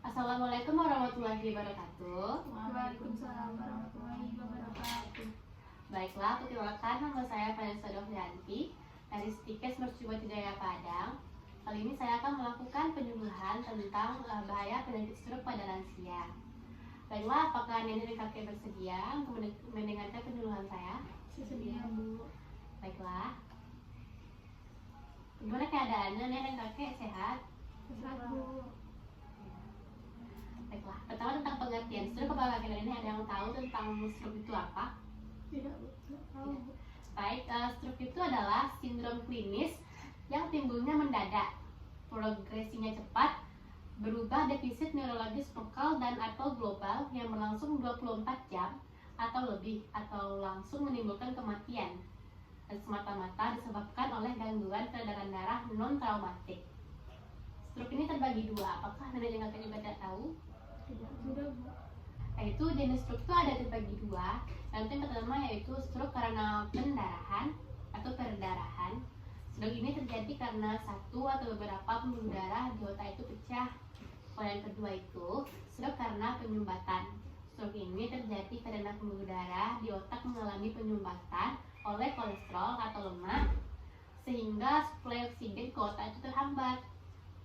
Assalamualaikum warahmatullahi wabarakatuh. Waalaikumsalam warahmatullahi wabarakatuh. Baiklah, perkenalkan nama saya Vanessa Dovrianti dari Stikes Mercubuan Hidayah Padang. Kali ini saya akan melakukan penyuluhan tentang bahaya penyakit stroke pada lansia. Baiklah, apakah nenek dan kakek bersedia untuk mendengarkan penyuluhan saya? Sesedia, Bu. Baiklah. Gimana keadaannya, nenek dan kakek sehat? Sehat, Bu. Baiklah, pertama tentang pengertian stroke, apakah kakek dan nenek ada yang tahu tentang stroke itu apa? Tidak, Bu. Tidak tahu, Bu. Baik, stroke itu adalah sindrom klinis yang timbulnya mendadak, progresinya cepat, berubah defisit neurologis lokal dan atau global yang berlangsung 24 jam atau lebih, atau langsung menimbulkan kematian, dan semata-mata disebabkan oleh gangguan peredaran darah non-traumatik. Stroke ini terbagi dua, apakah nenek dan kakek juga tidak tahu? Tidak, Bu. Yaitu jenis stroke itu ada terbagi dua. Yang pertama yaitu stroke karena pendarahan atau perdarahan. Stroke ini terjadi karena satu atau beberapa pembuluh darah di otak itu pecah. Kalau yang kedua itu stroke karena penyumbatan. Stroke ini terjadi karena pembuluh darah di otak mengalami penyumbatan oleh kolesterol atau lemak, sehingga suplai oksigen ke otak itu terhambat.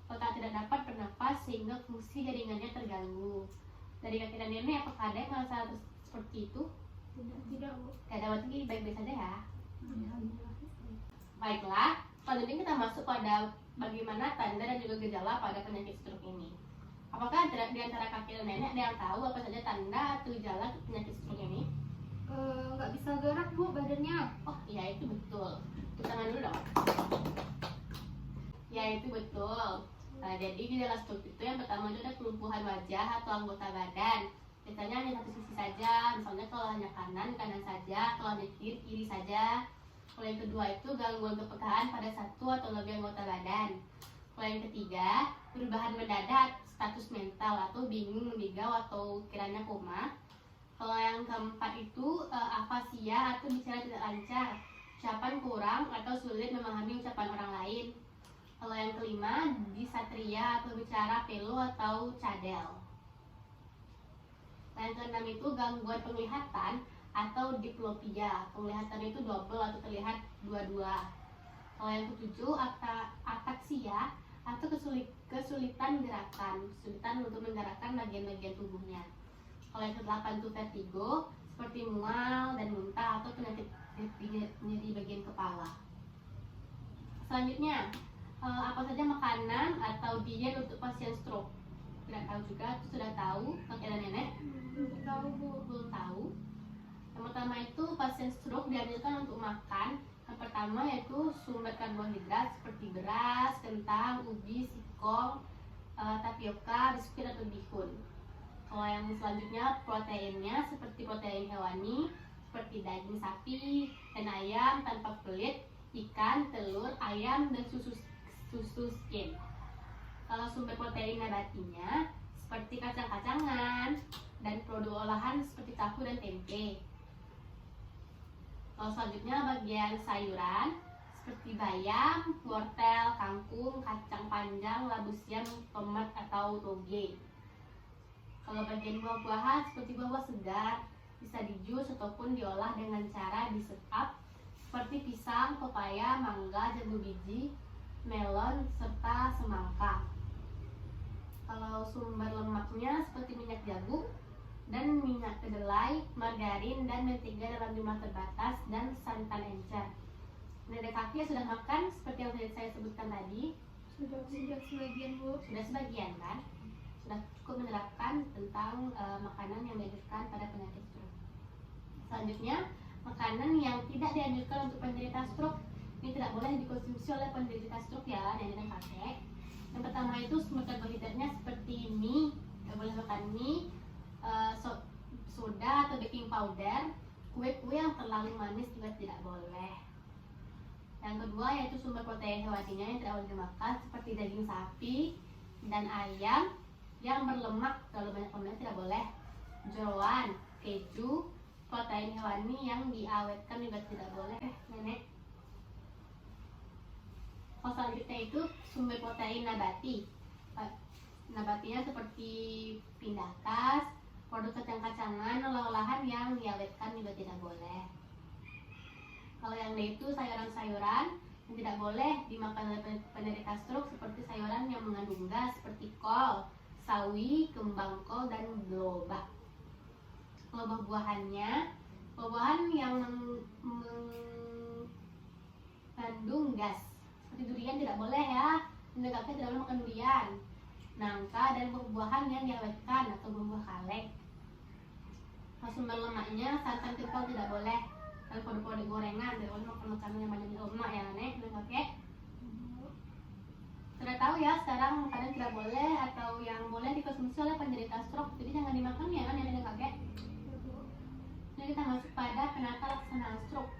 Otak tidak dapat bernapas sehingga fungsi jaringannya terganggu. Dari kakek dan nenek, apakah ada yang merasa seperti itu? Tidak, Bu. Tidak ada, berarti baik-baik saja ya. Alhamdulillah. Baiklah, selanjutnya kita masuk pada bagaimana tanda dan juga gejala pada penyakit stroke ini. Apakah di antara kakek dan nenek ada yang tahu apa saja tanda atau gejala penyakit stroke ini? Nggak bisa gerak, Bu, badannya. Oh iya, itu betul. Tepuk tangan dulu dong. Ya, itu betul. Jadi gejala stroke itu yang pertama itu ada kelumpuhan wajah atau anggota badan. Biasanya hanya satu sisi saja, misalnya kalau hanya kanan saja, kalau hanya kiri saja. Kalau yang kedua itu gangguan kepekaan pada satu atau lebih anggota badan. Kalau yang ketiga, perubahan mendadak status mental atau bingung, mengigau atau kiranya koma. Kalau yang keempat itu afasia atau bicara tidak lancar, ucapan kurang atau sulit memahami ucapan orang lain. Kalau yang kelima, disatria atau bicara pelo atau cadel. Yang keenam itu gangguan penglihatan atau diplopia. Penglihatan itu double atau terlihat dua-dua. Kalau yang ketujuh, ataksia atau kesulitan gerakan, kesulitan untuk menggerakkan bagian-bagian tubuhnya. Kalau yang kedelapan itu vertigo, seperti mual dan muntah atau penyakit nyeri bagian kepala. Selanjutnya, apa saja makanan atau diet untuk pasien stroke? Tidak tahu juga, itu sudah tahu kakek dan nenek? Belum tahu, Bu. Belum tahu. Yang pertama itu pasien stroke dianjurkan untuk makan. Yang pertama yaitu sumber karbohidrat seperti beras, kentang, ubi, singkong, tapioka, biskuit atau bihun. Kalau yang selanjutnya proteinnya seperti protein hewani seperti daging sapi dan ayam tanpa kulit, ikan, telur, ayam, dan susu skim. Kalau sumber protein nabatinya seperti kacang-kacangan dan produk olahan seperti tahu dan tempe. Kalau selanjutnya bagian sayuran seperti bayam, wortel, kangkung, kacang panjang, labu siam, tomat atau toge. Kalau bagian buah-buahan seperti buah segar bisa dijus ataupun diolah dengan cara disekap seperti pisang, pepaya, mangga, jambu biji, melon, serta semangka. Kalau sumber lemaknya seperti minyak jagung dan minyak kedelai, margarin dan mentega dalam jumlah terbatas, dan santan encer. Nenek kakek sudah makan seperti yang saya sebutkan tadi? Sudah sebagian, Bu. Sudah sebagian kan? Sudah cukup menerapkan tentang makanan yang dianjurkan pada penyakit stroke. Selanjutnya, makanan yang tidak dianjurkan untuk penderita stroke. Ini tidak boleh dikonsumsi oleh penderita stroke ya, nenek dan kakek. Yang pertama itu sumber karbohidratnya seperti mie, tidak boleh makan mie, soda atau baking powder, kue-kue yang terlalu manis juga tidak boleh. Yang kedua yaitu sumber protein hewaninya yang tidak boleh dimakan seperti daging sapi dan ayam yang berlemak, kalau banyak lemak tidak boleh. Jeroan, keju, protein hewani yang diawetkan juga tidak boleh, nenek. Selanjutnya itu sumber protein nabati. nabatinya seperti pindah kas, produk kacang-kacangan, olah-olahan yang diawetkan juga tidak boleh. Kalau yang D itu sayuran-sayuran yang tidak boleh dimakan oleh penderita stroke seperti sayuran yang mengandung gas seperti kol, sawi, kembang kol, dan lobak. Kalau buah-buahannya, buah-buahan yang mengandung gas seperti durian tidak boleh ya. Pendekatnya tidak boleh makan durian, nangka, dan buah-buahan yang diawetkan atau buah kaleng. Sumber lemaknya santan kental tidak boleh, dan kode-kode gorengan tidak boleh makan makanan yang banyak lemak ya nek. Oke, sudah tahu ya sekarang makanan tidak boleh atau yang boleh dikonsumsi oleh penderita stroke, jadi jangan dimakan ya kan nenek kakek. Jadi kita masuk pada penata laksanaan stroke.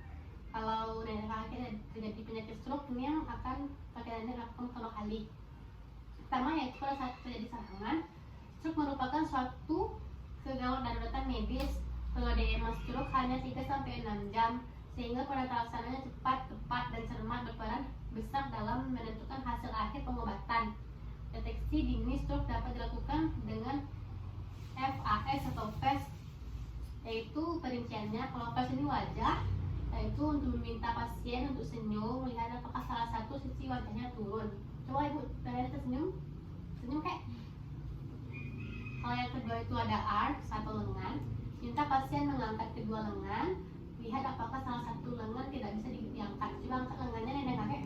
Kalau nenek kakek terjadi penyakit stroke, ini yang akan kakek nenek lakukan pertama kali. Pertama yaitu pada saat terjadi serangan, stroke merupakan suatu kegawat daruratan medis. Pengodeman stroke hanya 3-6 jam, sehingga penata laksanaannya cepat, tepat, dan cermat berperan besar dalam menentukan hasil akhir pengobatan. Deteksi dini stroke dapat dilakukan dengan FAS atau FAS, yaitu perinciannya. Kalau FAS ini wajah, yaitu untuk meminta pasien untuk senyum, melihat apakah salah satu sisi wajahnya turun. Coba ibu terlihat senyum, senyum kayak. Kalau yang kedua itu ada arch atau lengan, minta pasien mengangkat kedua lengan, lihat apakah salah satu lengan tidak bisa diangkat. Coba angkat lengannya nenek kakek,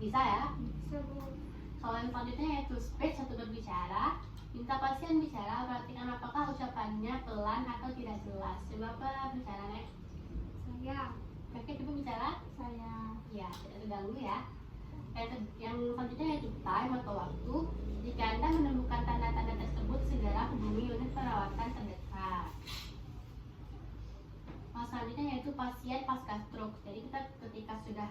bisa ya? Bisa Bu. Kalau yang selanjutnya yaitu speech atau berbicara, minta pasien bicara, perhatikan apakah ucapannya pelan atau tidak jelas. Coba apa bicara nek? Saya. Kakek coba bicara. Saya. Ya, tidak terganggu ya. Yang selanjutnya yaitu time atau waktu. Jika Anda menemukan tanda-tanda tersebut, segera hubungi unit perawatan terdekat. Selanjutnya yaitu pasien pasca stroke. Jadi kita ketika sudah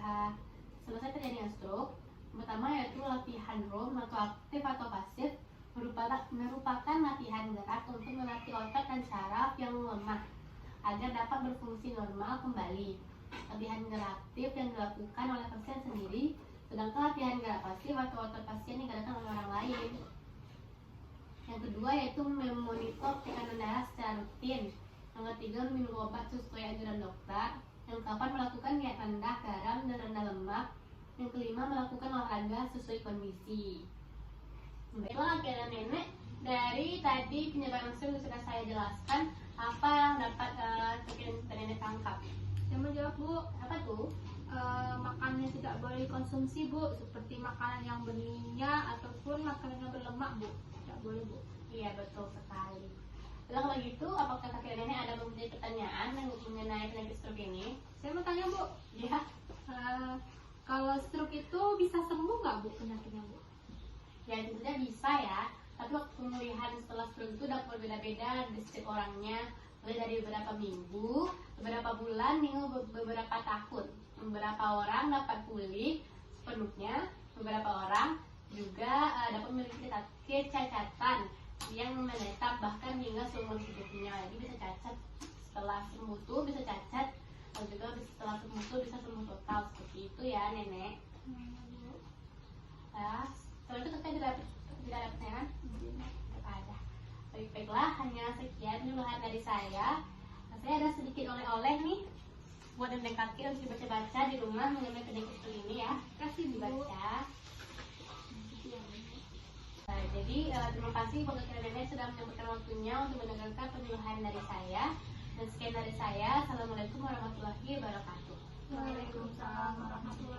selesai terjadinya stroke, pertama yaitu latihan ROM atau aktif atau pasif, merupakan latihan gerak untuk melatih otot dan saraf yang lemah agar dapat berfungsi normal kembali. Latihan gerak aktif yang dilakukan oleh pasien sendiri, sedangkan latihan gerak pasif atau otot pasien digerakkan oleh orang lain. Yang kedua yaitu memonitor tekanan darah secara rutin. Yang ketiga minum obat sesuai anjuran dokter. Yang keempat melakukan diet rendah garam dan rendah lemak. Yang kelima melakukan olahraga sesuai kondisi. Baiklah kakek dan nenek, dari tadi penyebaran stroke sudah saya jelaskan apa yang dapat kakek dan nenek tangkap. Saya mau jawab Bu. Apa tuh? Makanan yang tidak boleh dikonsumsi Bu, seperti makanan yang berminyak ataupun makanan yang berlemak Bu, tidak boleh Bu. Iya betul sekali. Lalu kalau gitu, apakah kakek dan nenek ada mempunyai pertanyaan mengenai penyakit stroke ini? Saya mau tanya Bu, Ya. kalau stroke itu bisa sembuh nggak Bu penyakitnya Bu? Ya tentunya bisa ya. Tapi waktu pemulihan setelah stroke itu dapat berbeda-beda di setiap orangnya, mulai dari beberapa minggu, beberapa bulan, hingga beberapa tahun. Beberapa orang dapat pulih sepenuhnya, beberapa orang juga dapat memiliki kecacatan yang menetap bahkan hingga seumur hidupnya. Jadi bisa cacat setelah sembuh tuh bisa cacat, dan juga setelah sembuh tuh bisa sembuh total, seperti itu ya nenek. Ya, setelah itu kita tidak ada pertanyaan? Tidak ada. Baiklah, hanya sekian duluan dari saya. Saya ada sedikit oleh-oleh nih buat nenek kakek untuk dibaca-baca di rumah mengenai penyakit stroke ini ya. Kasih Bu. Dibaca. Jadi terima kasih buat kakek nenek sudah menyempatkan waktunya untuk mendengarkan penyuluhan dari saya. Dan sekian dari saya. Assalamualaikum warahmatullahi wabarakatuh. Waalaikumsalam warahmatullahi wabarakatuh.